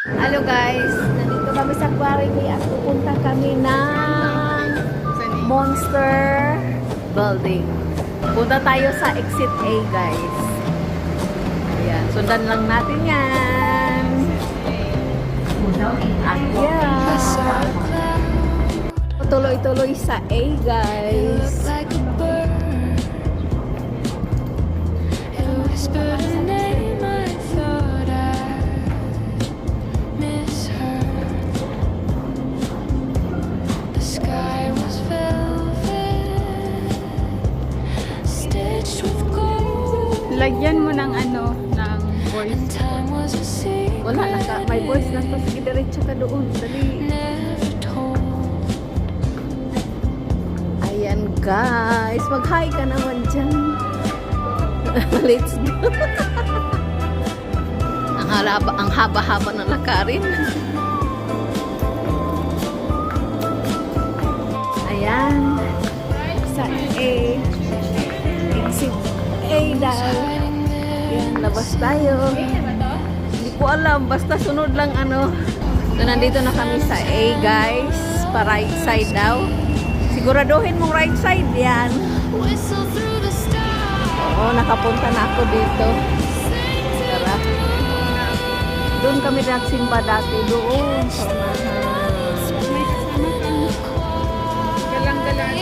Hello guys, nandito kami sa Quarry at pupunta kami ng Monster Building. Punta tayo sa Exit A guys. Ayan, sundan lang natin yan. Ayan. Tuloy-tuloy sa A guys. Lagyan mo ng ano, ng voice. Wala, may voice na to. Sige, diretso ka doon. Dali. Ayan guys, mag-hi ka naman dyan. Let's go. Ang haba-haba ng lakarin. Ayan. Sa A. Exit A daw. Ayan, labas tayo. Hindi ko alam, basta sunod lang ano. So, nandito na kami sa A guys. Pa right side daw. Siguraduhin mong right side yan. Oo, nakapunta na ako dito. Tara. Doon kami nagsimba dati doon. Sa Galang-galang.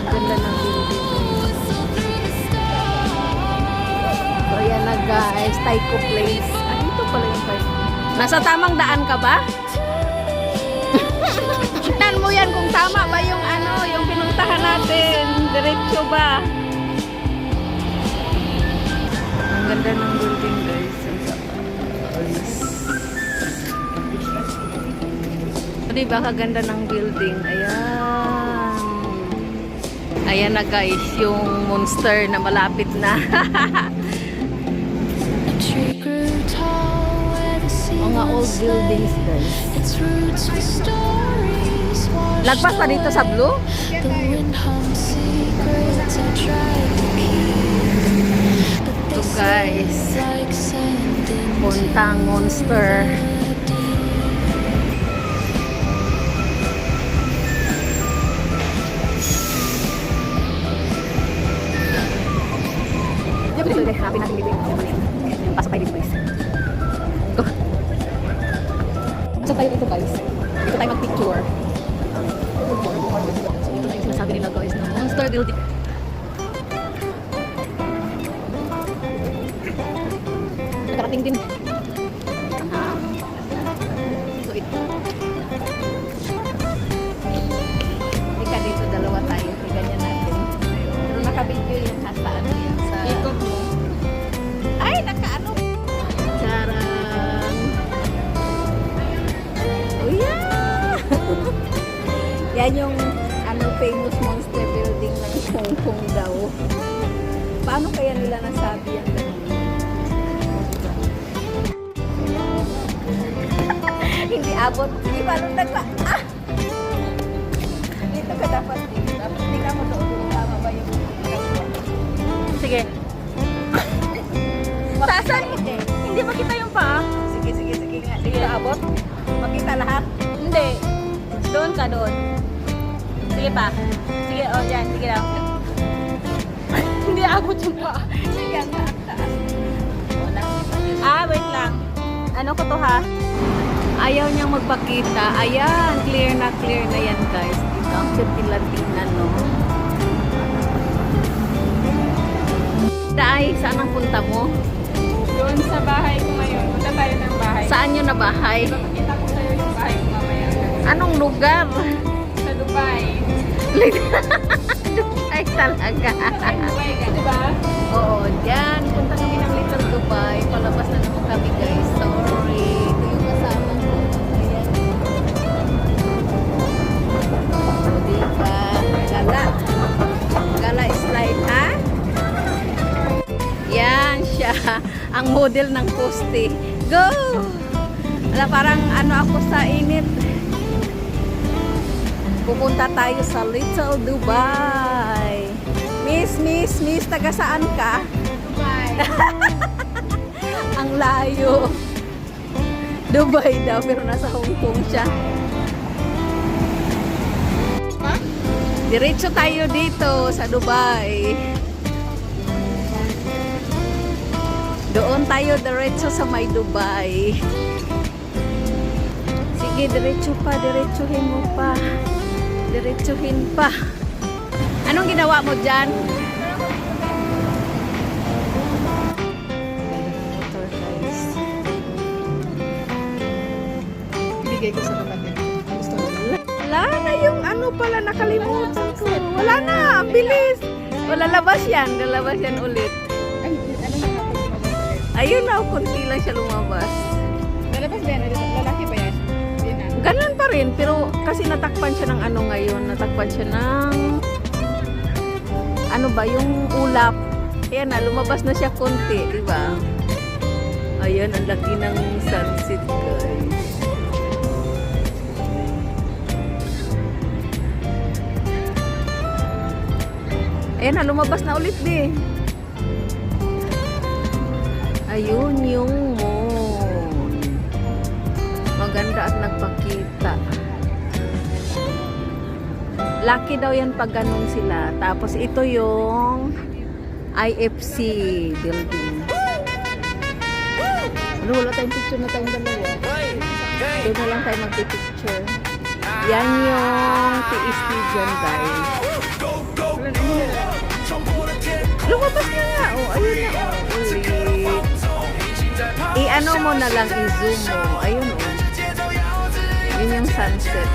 ganda ng building. So, ayan na guys. Taiko Place. Ah, ito pala yung part. Nasa tamang daan ka ba? Tignan mo yan kung tama ba yung ano, yung pinuntahan natin. Diretso ba? Ang ganda ng building guys. Diba kaganda ng building? Ayan. Ayan na guys, yung monster na malapit na. Mga old buildings guys. Lagpas pa dito sa blue? Ito guys. Puntang monster. Hanapin natin dito yung pasok tayo dito guys. Go. Pasok tayo dito guys. Dito tayo mag-picture. So ito na yung sinasabi nila guys na monster building. Nakarating din. So ito. Hindi ka dito, dalawa tayo. Ganyan natin. Pero nakabidyo yung hasaan yan sa... Ikot mo. Ay, nakaano. Charang. Oh yeah! Yan yung ano, famous monster building ng Hong Kong daw. Paano kaya nila nasabi yan ganun? Hindi abot. Hindi pa nung nagpa. Ah! Dito ka dapat. Dapat hindi ka mo doon. Tama ba yung Sige. Saan? Hindi makita yung paa. Sige nga. Sige na abot. Makita lahat. Hindi. Doon ka doon. Sige pa. Sige, oh dyan. Sige lang. Hindi abot yung paa. Sige nga. Ang taas. Wala. Ah, wait lang. Ano ko to ha? Ayaw niyang magpakita. Ayan. Clear na yan guys. Dito ang tingnan no. Dahil saan ang punta mo? Doon sa bahay ko ngayon. Punta tayo ng bahay. Saan yun na bahay? Ipapakita ko sa'yo yung bahay ko mamaya. Anong lugar? Sa Dubai. Dubai talaga. Dubai ka, diba? Oo, dyan. Punta kami ng Little Dubai. Palabas na naman kami guys. Sorry. Ito yung kasama ko. Ayan. O, diba? Gala slide, ha? Yan siya. Ang model ng poste. Go! Wala, parang ano ako sa init. Pupunta tayo sa Little Dubai. Miss, taga saan ka? Dubai. Ang layo. Dubai daw, pero nasa Hong Kong siya. Diretso tayo dito sa Dubai. Doon tayo diretso sa may Dubai. Sige, diretso pa, diretsuhin mo pa. Diretsuhin pa. Anong ginawa mo dyan? Motor, guys. Bigay ko sa kapatid. Gusto mo? Wala na yung ano pala, nakalimutan ko. Wala na, ang bilis. Lalabas yan ulit. Ay, ano na kapag Ayun na, konti lang siya lumabas. lalabas ba yan? Lalaki ba yan? Hindi na. Ganun pa rin, pero kasi natakpan siya ng ano ngayon. Natakpan siya ng ano ba, yung ulap. Ayan na, lumabas na siya konti, di ba? Ayan, ang laki ng sunset, guys. Ayan na, lumabas na ulit, di. Ayun yung moon. Maganda at nagpakita. Lucky daw yan pag ganun sila. Tapos ito yung IFC building. Ano, wala tayong picture na tayong dalawa. Doon na lang tayo magpipicture. Yan yung TST dyan, guys. Lumabas na nga. Oh, ayun na. Oh, ulit. I-ano mo na lang, i-zoom mo. Ayun, oh. Yun yung sunset.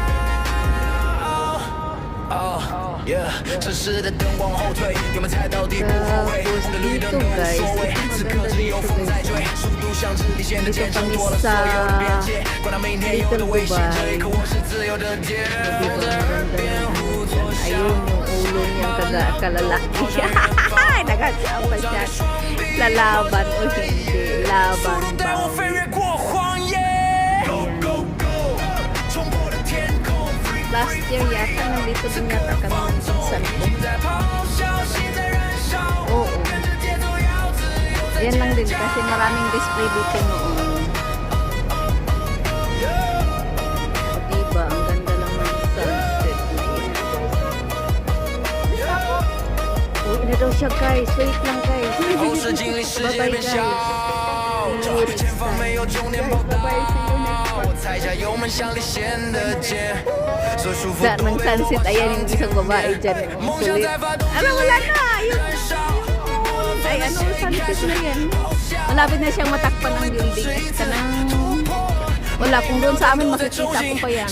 Tapos dito, guys. Ito maganda dito, guys. Dito kami sa Little Dubai. Diba, maganda naman dyan. Ayun, yung ulo niyang kalalaki. Nagkasama siya. Lalaban o hindi. Laban ba? Last year yata, nandito din yata kami ng pinsan ko. Oo. Yan lang din kasi maraming display dito noon. Diba, ang ganda lang ng sunset na yan. Uwi na daw siya, guys. Wait lang, guys. Bye-bye, guys. Sa ng sunset, ayan yung isang babae dyan. Sulit. Ano, wala na. Ay, ano, sunset na yan. Malapit na siyang matakpan ng building. Kanang, wala, kung doon sa amin makikita ko pa yan.